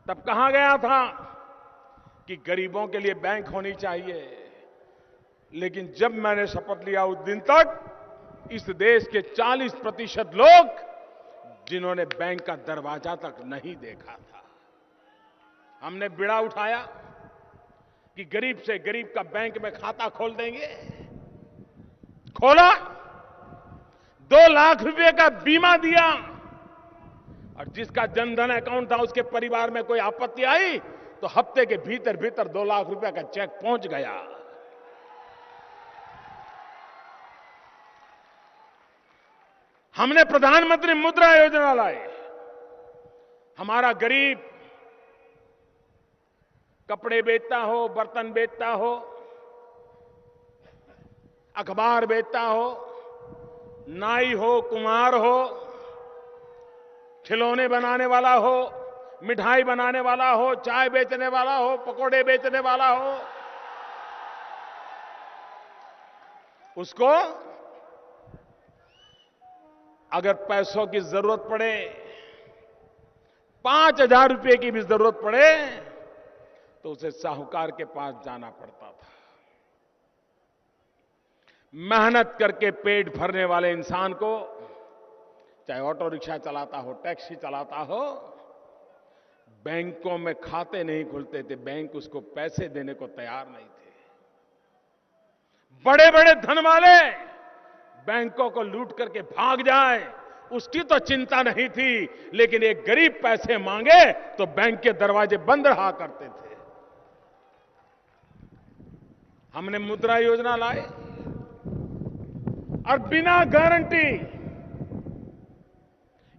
तब कहा गया था कि गरीबों के लिए बैंक होनी चाहिए, लेकिन जब मैंने शपथ लिया उस दिन तक इस देश के 40% लोग जिन्होंने बैंक का दरवाजा तक नहीं देखा था। हमने बीड़ा उठाया कि गरीब से गरीब का बैंक में खाता खोल देंगे। खोला, 2 लाख रुपए का बीमा दिया और जिसका जनधन अकाउंट था उसके परिवार में कोई आपत्ति आई तो हफ्ते के भीतर भीतर 2 लाख रुपए का चेक पहुंच गया। हमने प्रधानमंत्री मुद्रा योजना लाई। हमारा गरीब कपड़े बेचता हो, बर्तन बेचता हो, अखबार बेचता हो, नाई हो, कुम्हार हो, खिलौने बनाने वाला हो, मिठाई बनाने वाला हो, चाय बेचने वाला हो, पकोड़े बेचने वाला हो, उसको अगर पैसों की जरूरत पड़े, 5,000 रुपए की भी जरूरत पड़े तो उसे साहूकार के पास जाना पड़ता था। मेहनत करके पेट भरने वाले इंसान को, चाहे ऑटो रिक्शा चलाता हो, टैक्सी चलाता हो, बैंकों में खाते नहीं खुलते थे, बैंक उसको पैसे देने को तैयार नहीं थे। बड़े बड़े धन वाले बैंकों को लूट करके भाग जाए, उसकी तो चिंता नहीं थी, लेकिन एक गरीब पैसे मांगे तो बैंक के दरवाजे बंद रहा करते थे। हमने मुद्रा योजना लाई और बिना गारंटी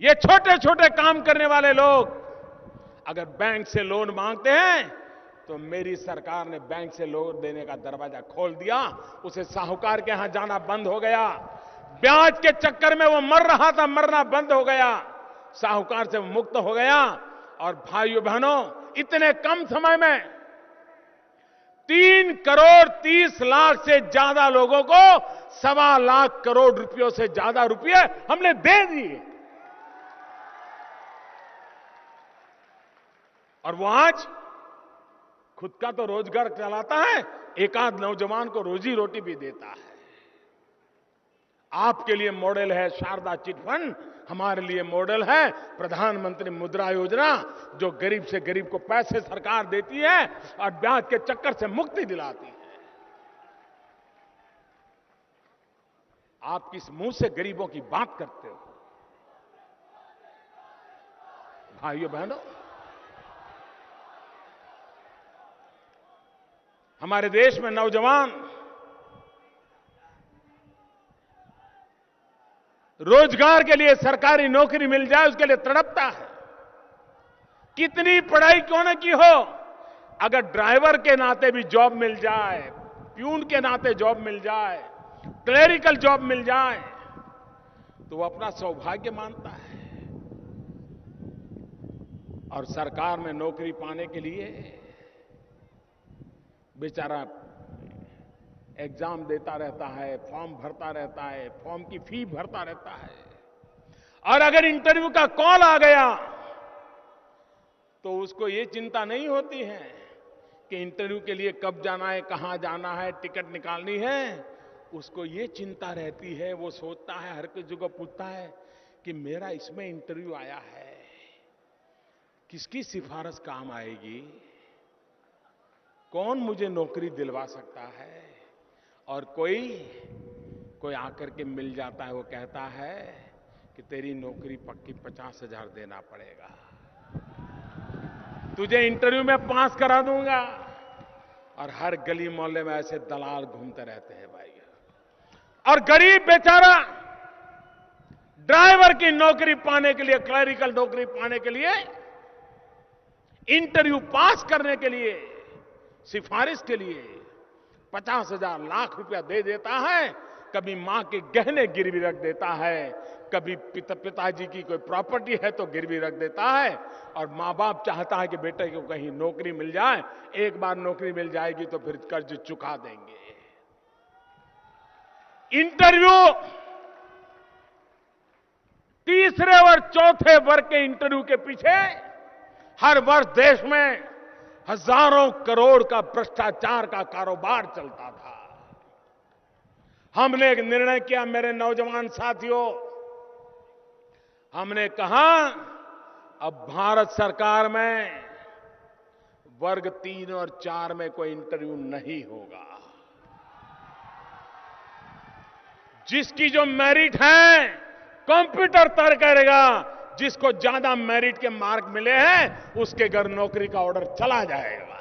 ये छोटे छोटे काम करने वाले लोग अगर बैंक से लोन मांगते हैं तो मेरी सरकार ने बैंक से लोन देने का दरवाजा खोल दिया। उसे साहूकार के यहां जाना बंद हो गया, ब्याज के चक्कर में वो मर रहा था, मरना बंद हो गया, साहूकार से मुक्त हो गया। और भाइयों बहनों, इतने कम समय में 3 करोड़ 30 लाख से ज्यादा लोगों को 1.25 लाख करोड़ रुपयों से ज्यादा रुपए हमने दे दिए। और वो आज खुद का तो रोजगार चलाता है, एक आध नौजवान को रोजी रोटी भी देता है। आपके लिए मॉडल है शारदा चिट फंड, हमारे लिए मॉडल है प्रधानमंत्री मुद्रा योजना, जो गरीब से गरीब को पैसे सरकार देती है और ब्याज के चक्कर से मुक्ति दिलाती है। आप किस मुंह से गरीबों की बात करते हो? भाइयों बहनों, हमारे देश में नौजवान रोजगार के लिए, सरकारी नौकरी मिल जाए उसके लिए तड़पता है। कितनी पढ़ाई क्यों न की हो, अगर ड्राइवर के नाते भी जॉब मिल जाए, प्यून के नाते जॉब मिल जाए, क्लेरिकल जॉब मिल जाए, तो वो अपना सौभाग्य मानता है। और सरकार में नौकरी पाने के लिए बेचारा एग्जाम देता रहता है, फॉर्म भरता रहता है, फॉर्म की फी भरता रहता है। और अगर इंटरव्यू का कॉल आ गया तो उसको ये चिंता नहीं होती है कि इंटरव्यू के लिए कब जाना है, कहां जाना है, टिकट निकालनी है। उसको ये चिंता रहती है, वो सोचता है, हर किसी को पूछता है कि मेरा इसमें इंटरव्यू आया है, किसकी सिफारिश काम आएगी, कौन मुझे नौकरी दिलवा सकता है। और कोई आकर के मिल जाता है, वो कहता है कि तेरी नौकरी पक्की 50,000 देना पड़ेगा, तुझे इंटरव्यू में पास करा दूंगा। और हर गली मोहल्ले में ऐसे दलाल घूमते रहते हैं भाई। और गरीब बेचारा ड्राइवर की नौकरी पाने के लिए, क्लरिकल नौकरी पाने के लिए, इंटरव्यू पास करने के लिए, सिफारिश के लिए 50,000 लाख रुपया दे देता है। कभी मां के गहने गिरवी रख देता है, कभी पिताजी की कोई प्रॉपर्टी है तो गिरवी रख देता है। और मां बाप चाहता है कि बेटे को कहीं नौकरी मिल जाए, एक बार नौकरी मिल जाएगी तो फिर कर्ज चुका देंगे। इंटरव्यू, तीसरे और चौथे वर्ग के इंटरव्यू के पीछे हर वर्ष देश में हजारों करोड़ का भ्रष्टाचार का कारोबार चलता था। हमने एक निर्णय किया मेरे नौजवान साथियों, हमने कहा अब भारत सरकार में वर्ग 3 और 4 में कोई इंटरव्यू नहीं होगा। जिसकी जो मेरिट है कंप्यूटर तय करेगा, जिसको ज्यादा मेरिट के मार्क मिले हैं उसके घर नौकरी का ऑर्डर चला जाएगा।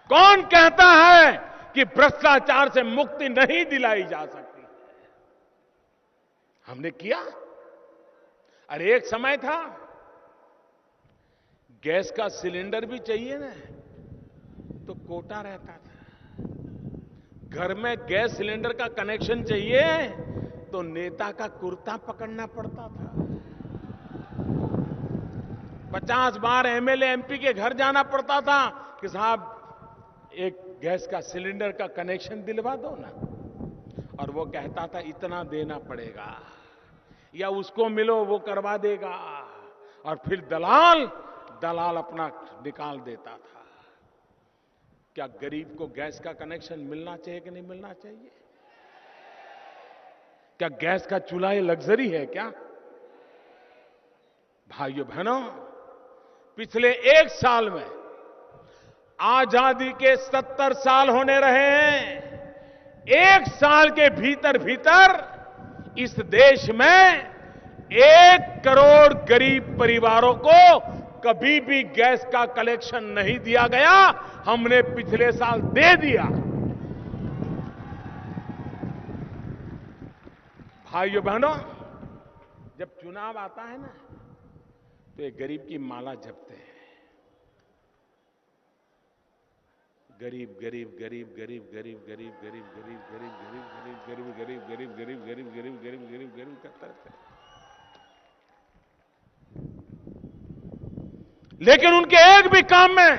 कौन कहता है कि भ्रष्टाचार से मुक्ति नहीं दिलाई जा सकती? हमने किया। अरे एक समय था गैस का सिलेंडर भी चाहिए ना तो कोटा रहता था, घर में गैस सिलेंडर का कनेक्शन चाहिए तो नेता का कुर्ता पकड़ना पड़ता था। 50 बार एमएलए एमपी के घर जाना पड़ता था कि साहब एक गैस का सिलेंडर का कनेक्शन दिलवा दो ना, और वो कहता था इतना देना पड़ेगा, या उसको मिलो वो करवा देगा, और फिर दलाल अपना निकाल देता था। क्या गरीब को गैस का कनेक्शन मिलना चाहिए कि नहीं मिलना चाहिए? क्या गैस का चूल्हा ये लग्जरी है क्या? भाइयों बहनों, पिछले 1 साल में आजादी के 70 साल होने रहे हैं। 1 साल के भीतर भीतर इस देश में 1 करोड़ गरीब परिवारों को कभी भी गैस का कनेक्शन नहीं दिया गया। हमने पिछले साल दे दिया। भाइयों बहनों, जब चुनाव आता है ना, तो ये गरीब की माला जपते हैं। गरीब गरीब गरीब गरीब गरीब गरीब गरीब गरीब गरीब गरीब गरीब गरीब गरीब गरीब गरीब गरीब गरीब गरीब गरीब करता रहता है। लेकिन उनके एक भी काम में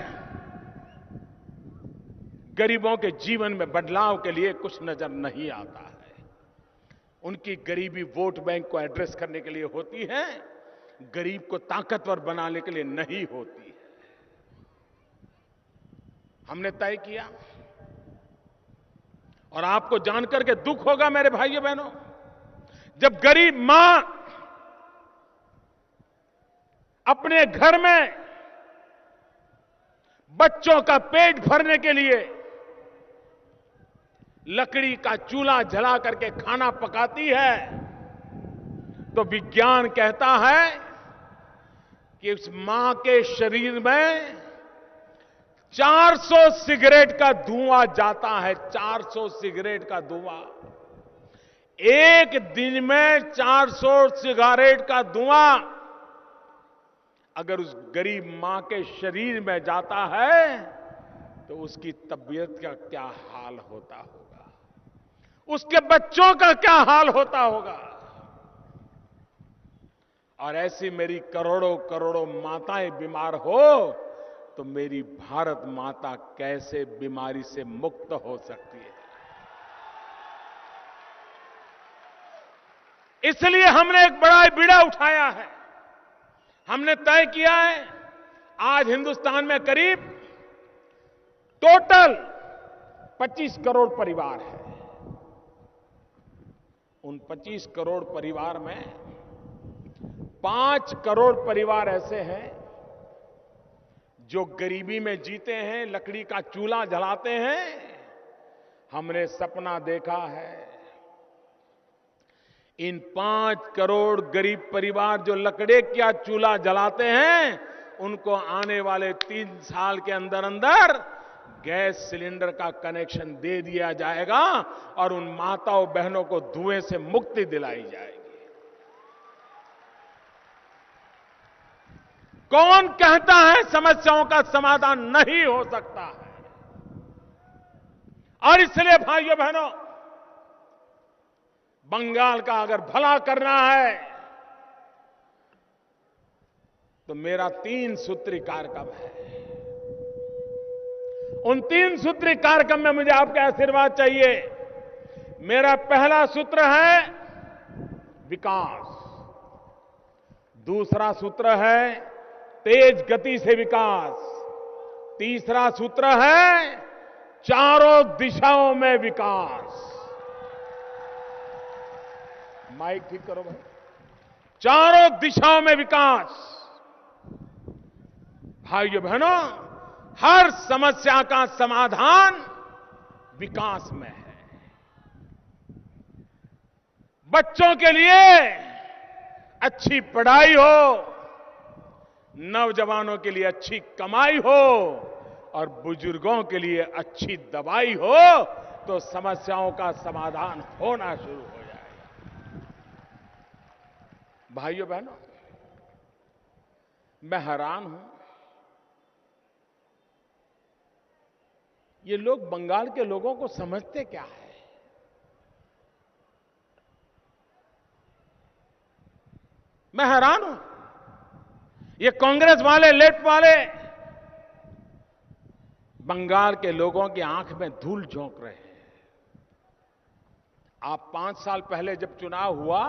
गरीबों के जीवन में बदलाव के लिए कुछ नजर नहीं आता है। उनकी गरीबी वोट बैंक को एड्रेस करने के लिए होती है, गरीब को ताकतवर बनाने के लिए नहीं होती है। हमने तय किया, और आपको जानकर के दुख होगा मेरे भाइयों बहनों, जब गरीब मां अपने घर में बच्चों का पेट भरने के लिए लकड़ी का चूल्हा जला करके खाना पकाती है, तो विज्ञान कहता है कि उस मां के शरीर में 400 सिगरेट का धुआं जाता है। 400 सिगरेट का धुआं, एक दिन में 400 सिगरेट का धुआं अगर उस गरीब मां के शरीर में जाता है तो उसकी तबीयत का क्या हाल होता होगा, उसके बच्चों का क्या हाल होता होगा। और ऐसी मेरी करोड़ों करोड़ों माताएं बीमार हो तो मेरी भारत माता कैसे बीमारी से मुक्त हो सकती है। इसलिए हमने एक बड़ा बीड़ा उठाया है। हमने तय किया है, आज हिंदुस्तान में करीब टोटल 25 करोड़ परिवार है। उन 25 करोड़ परिवार में 5 करोड़ परिवार ऐसे हैं जो गरीबी में जीते हैं, लकड़ी का चूल्हा जलाते हैं। हमने सपना देखा है, इन 5 करोड़ गरीब परिवार जो लकड़ी का चूल्हा जलाते हैं, उनको आने वाले 3 साल के अंदर अंदर गैस सिलेंडर का कनेक्शन दे दिया जाएगा और उन माताओं बहनों को धुएं से मुक्ति दिलाई जाएगी। कौन कहता है समस्याओं का समाधान नहीं हो सकता है? और इसलिए भाइयों बहनों, बंगाल का अगर भला करना है तो मेरा 3 सूत्री कार्यक्रम है। उन 3 सूत्री कार्यक्रम में मुझे आपके आशीर्वाद चाहिए। मेरा पहला सूत्र है विकास, दूसरा सूत्र है तेज गति से विकास, तीसरा सूत्र है चारों दिशाओं में विकास। माइक ठीक करो भाई। चारों दिशाओं में विकास। भाइयों बहनों, हर समस्या का समाधान विकास में है। बच्चों के लिए अच्छी पढ़ाई हो, नौजवानों के लिए अच्छी कमाई हो और बुजुर्गों के लिए अच्छी दवाई हो तो समस्याओं का समाधान होना शुरू हो जाएगा। भाइयों बहनों, मैं हैरान हूं, ये लोग बंगाल के लोगों को समझते क्या है? मैं हैरान हूं। ये कांग्रेस वाले, लेफ्ट वाले बंगाल के लोगों की आंख में धूल झोंक रहे हैं। आप 5 साल पहले जब चुनाव हुआ,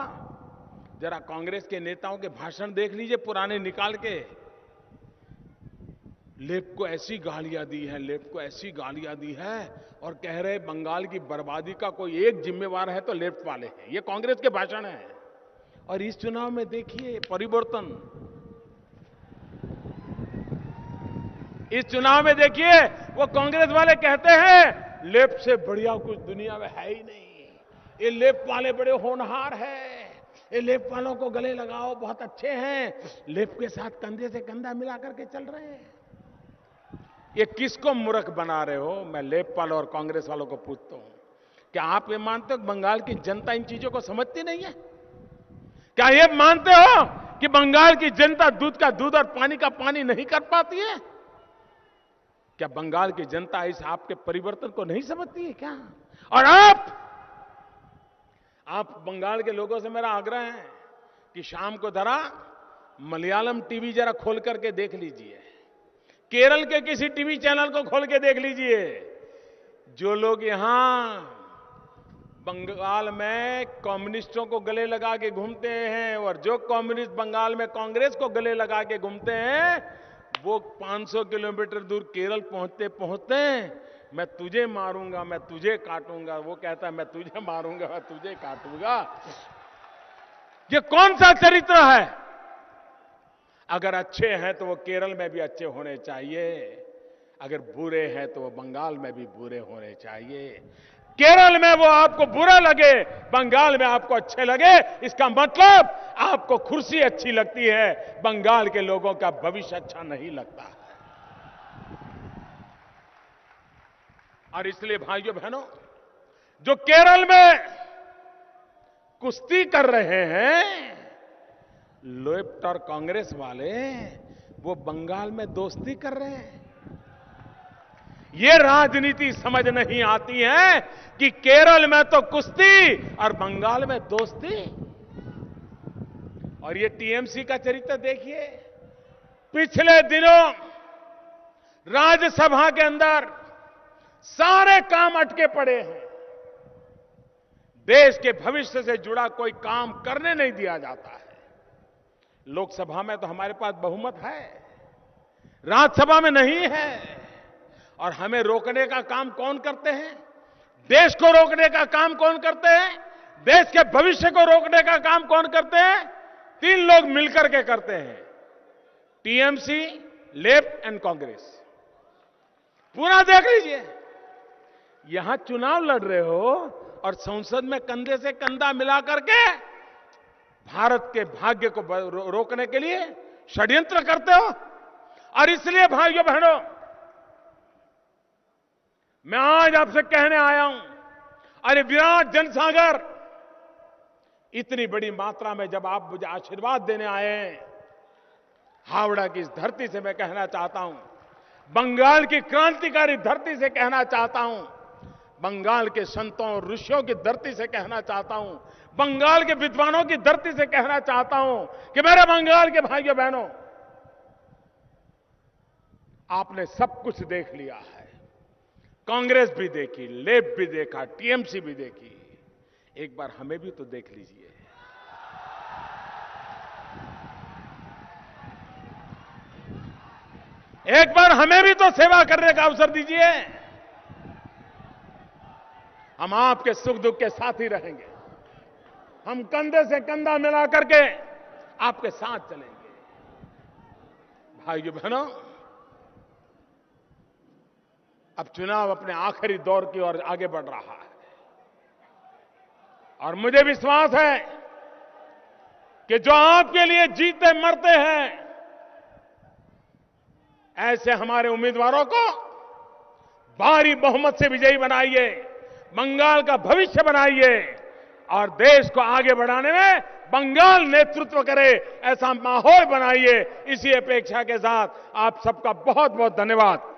जरा कांग्रेस के नेताओं के भाषण देख लीजिए, पुराने निकाल के। लेफ्ट को ऐसी गालियां दी हैं, लेफ्ट को ऐसी गालियां दी हैं और कह रहे बंगाल की बर्बादी का कोई एक जिम्मेवार है तो लेफ्ट वाले हैं। ये कांग्रेस के भाषण हैं। और इस चुनाव में देखिए परिवर्तन, इस चुनाव में देखिए वो कांग्रेस वाले कहते हैं लेफ्ट से बढ़िया कुछ दुनिया में है ही नहीं, ये लेफ्ट वाले बड़े होनहार हैं, ये लेफ्ट वालों को गले लगाओ, बहुत अच्छे हैं, लेफ्ट के साथ कंधे से कंधा मिला करके चल रहे हैं। ये किसको मूर्ख बना रहे हो? मैं लेफ्ट वालों और कांग्रेस वालों को पूछता हूं, क्या आप ये मानते हो कि बंगाल की जनता इन चीजों को समझती नहीं है? क्या ये मानते हो कि बंगाल की जनता दूध का दूध और पानी का पानी नहीं कर पाती है? क्या बंगाल की जनता इस आपके परिवर्तन को नहीं समझती है क्या? और आप बंगाल के लोगों से मेरा आग्रह है कि शाम को जरा मलयालम टीवी जरा खोल करके देख लीजिए, केरल के किसी टीवी चैनल को खोल के देख लीजिए। जो लोग यहां बंगाल में कम्युनिस्टों को गले लगा के घूमते हैं और जो कम्युनिस्ट बंगाल में कांग्रेस को गले लगा के घूमते हैं, वो 500 किलोमीटर दूर केरल पहुंचते पहुंचते मैं तुझे मारूंगा, मैं तुझे काटूंगा, वो कहता है मैं तुझे मारूंगा, मैं तुझे काटूंगा। ये कौन सा चरित्र है? अगर अच्छे हैं तो वो केरल में भी अच्छे होने चाहिए, अगर बुरे हैं तो वो बंगाल में भी बुरे होने चाहिए। केरल में वो आपको बुरा लगे, बंगाल में आपको अच्छे लगे, इसका मतलब आपको कुर्सी अच्छी लगती है, बंगाल के लोगों का भविष्य अच्छा नहीं लगता है। और इसलिए भाइयों बहनों, जो केरल में कुश्ती कर रहे हैं लेफ्ट और कांग्रेस वाले, वो बंगाल में दोस्ती कर रहे हैं। ये राजनीति समझ नहीं आती है कि केरल में तो कुश्ती और बंगाल में दोस्ती। और ये टीएमसी का चरित्र देखिए, पिछले दिनों राज्यसभा के अंदर सारे काम अटके पड़े हैं, देश के भविष्य से जुड़ा कोई काम करने नहीं दिया जाता है। लोकसभा में तो हमारे पास बहुमत है, राज्यसभा में नहीं है। और हमें रोकने का काम कौन करते हैं? देश को रोकने का काम कौन करते हैं? देश के भविष्य को रोकने का काम कौन करते हैं? 3 लोग मिलकर के करते हैं, टीएमसी, लेफ्ट एंड कांग्रेस। पूरा देख लीजिए, यहां चुनाव लड़ रहे हो और संसद में कंधे से कंधा मिला करके भारत के भाग्य को रोकने के लिए षड्यंत्र करते हो। और इसलिए भाइयों बहनों, मैं आज आपसे कहने आया हूं, अरे विराट जनसागर, इतनी बड़ी मात्रा में जब आप मुझे आशीर्वाद देने आए हैं, हावड़ा की इस धरती से मैं कहना चाहता हूं, बंगाल की क्रांतिकारी धरती से कहना चाहता हूं, बंगाल के संतों और ऋषियों की धरती से कहना चाहता हूं, बंगाल के विद्वानों की धरती से कहना चाहता हूं कि मेरे बंगाल के भाइयों बहनों, आपने सब कुछ देख लिया है। कांग्रेस भी देखी, लेफ्ट भी देखा, टीएमसी भी देखी, एक बार हमें भी तो देख लीजिए। एक बार हमें भी तो सेवा करने का अवसर दीजिए। हम आपके सुख दुख के साथ ही रहेंगे, हम कंधे से कंधा मिला करके आपके साथ चलेंगे। भाइयों बहनों, अब चुनाव अपने आखिरी दौर की ओर आगे बढ़ रहा है और मुझे विश्वास है कि जो आपके लिए जीते मरते हैं, ऐसे हमारे उम्मीदवारों को भारी बहुमत से विजयी बनाइए, बंगाल का भविष्य बनाइए और देश को आगे बढ़ाने में बंगाल नेतृत्व करे, ऐसा माहौल बनाइए। इसी अपेक्षा के साथ आप सबका बहुत बहुत धन्यवाद।